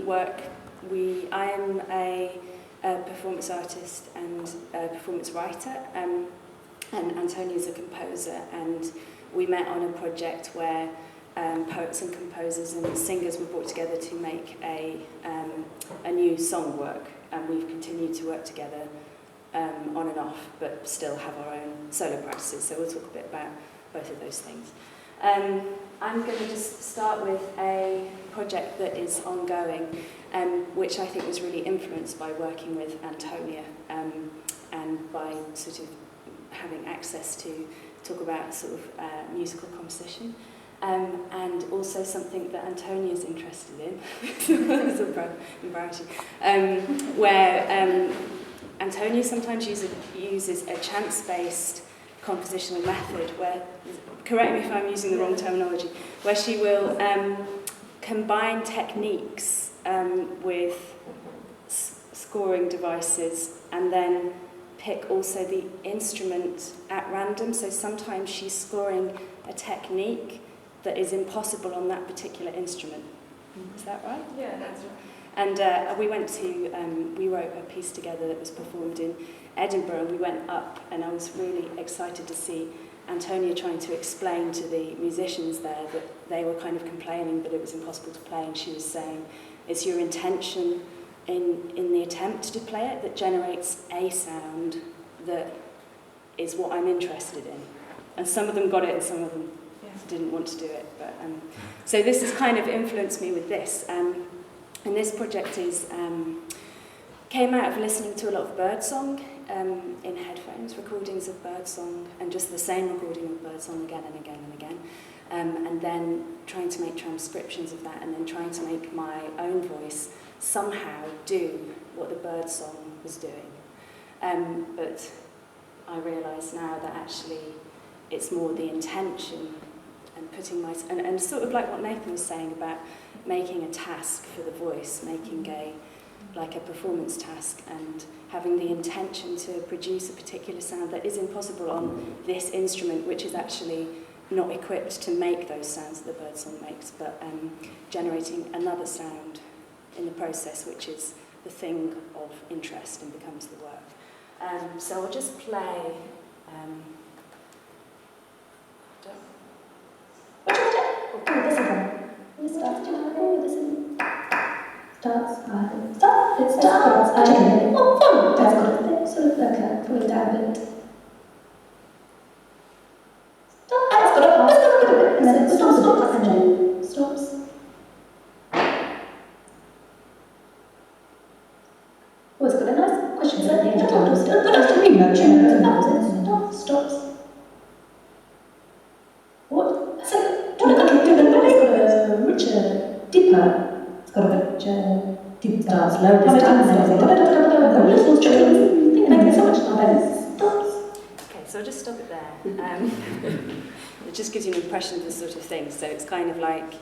I am a performance artist and a performance writer, and Antonia is a composer, and we met on a project where poets and composers and singers were brought together to make a new song work, and we've continued to work together on and off, but still have our own solo practices, so we'll talk a bit about both of those things. I'm going to just start with a project that is ongoing, which I think was really influenced by working with Antonia, and by sort of having access to talk about sort of musical composition, and also something that Antonia is interested in. It's embarrassing. Where Antonia sometimes uses a chance-based compositional method where, correct me if I'm using the wrong terminology, where she will combine techniques with scoring devices and then pick also the instrument at random. So sometimes she's scoring a technique that is impossible on that particular instrument. Is that right? Yeah, that's right. And we wrote a piece together that was performed in Edinburgh, and we went up, and I was really excited to see Antonia trying to explain to the musicians there that they were kind of complaining that it was impossible to play, and she was saying, it's your intention in the attempt to play it that generates a sound that is what I'm interested in. And some of them got it and some of them didn't want to do it. But so this has kind of influenced me with this. And this project came out of listening to a lot of birdsong in headphones, recordings of birdsong, and just the same recording of birdsong again and again and again. And then trying to make transcriptions of that, and then trying to make my own voice somehow do what the birdsong was doing. But I realise now that actually it's more the intention and putting and sort of like what Nathan was saying about making a task for the voice, making a performance task, and having the intention to produce a particular sound that is impossible on this instrument, which is actually not equipped to make those sounds that the birdsong makes, but generating another sound in the process, which is the thing of interest and becomes the work. So I'll just play. It starts. Oh, fun! That's got a thing, sort of like a pulling down a bit. Stop. It's got a bit, and then it stops, and then stops. Oh, it's got a nice question at the end. Stops. What? It's got a richer dipper. It's got a richer dip starts low this time, Okay, so I'll just stop it there. It just gives you an impression of this sort of thing. So it's kind of like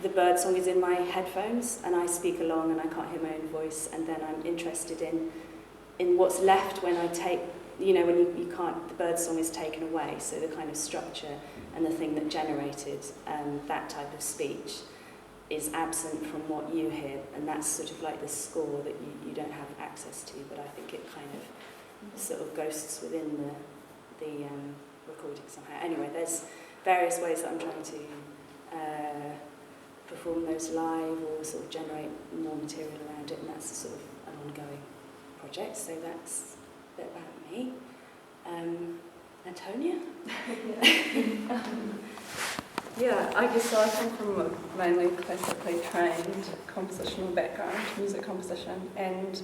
the birdsong is in my headphones, and I speak along, and I can't hear my own voice, and then I'm interested in what's left when I take, when you can't, the birdsong is taken away, so the kind of structure and the thing that generated that type of speech is absent from what you hear, and that's sort of like the score that you don't have access to, but I think it kind of sort of ghosts within the recording somehow. Anyway, there's various ways that I'm trying to perform those live or sort of generate more material around it, and that's sort of an ongoing project, so that's a bit about me. Antonia? Yeah, I guess so. I come from a mainly classically trained compositional background, music composition, and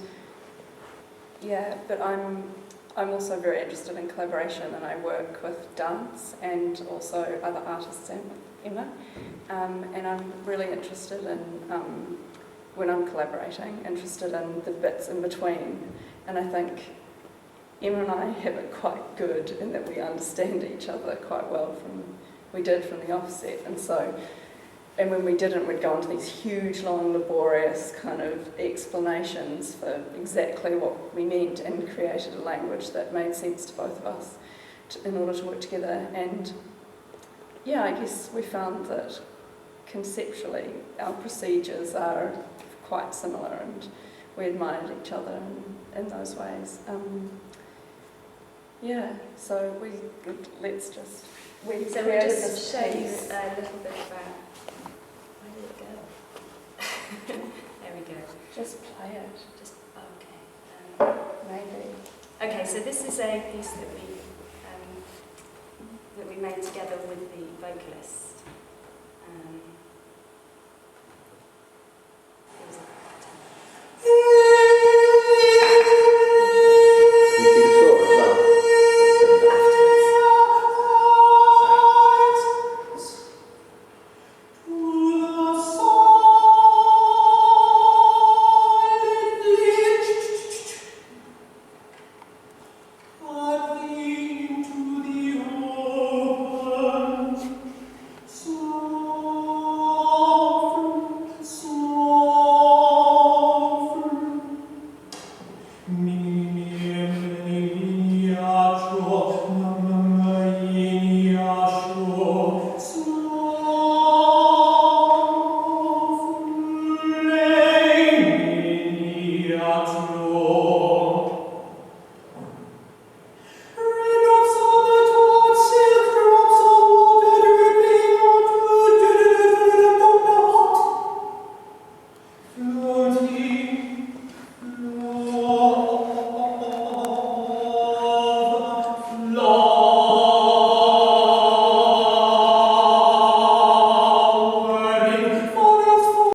but I'm also very interested in collaboration, and I work with dance and also other artists and with Emma, and I'm really interested in, when I'm collaborating, interested in the bits in between, and I think Emma and I have it quite good in that we understand each other quite well from the offset, and when we didn't, we'd go into these huge, long, laborious kind of explanations for exactly what we meant, and created a language that made sense to both of us in order to work together. And I guess we found that conceptually our procedures are quite similar, and we admired each other in those ways. So let's just... So we'll just show you a little bit about... Where did it go? There we go. Just play it. Just, okay. Maybe. Okay, so this is a piece that we made together with the vocalists.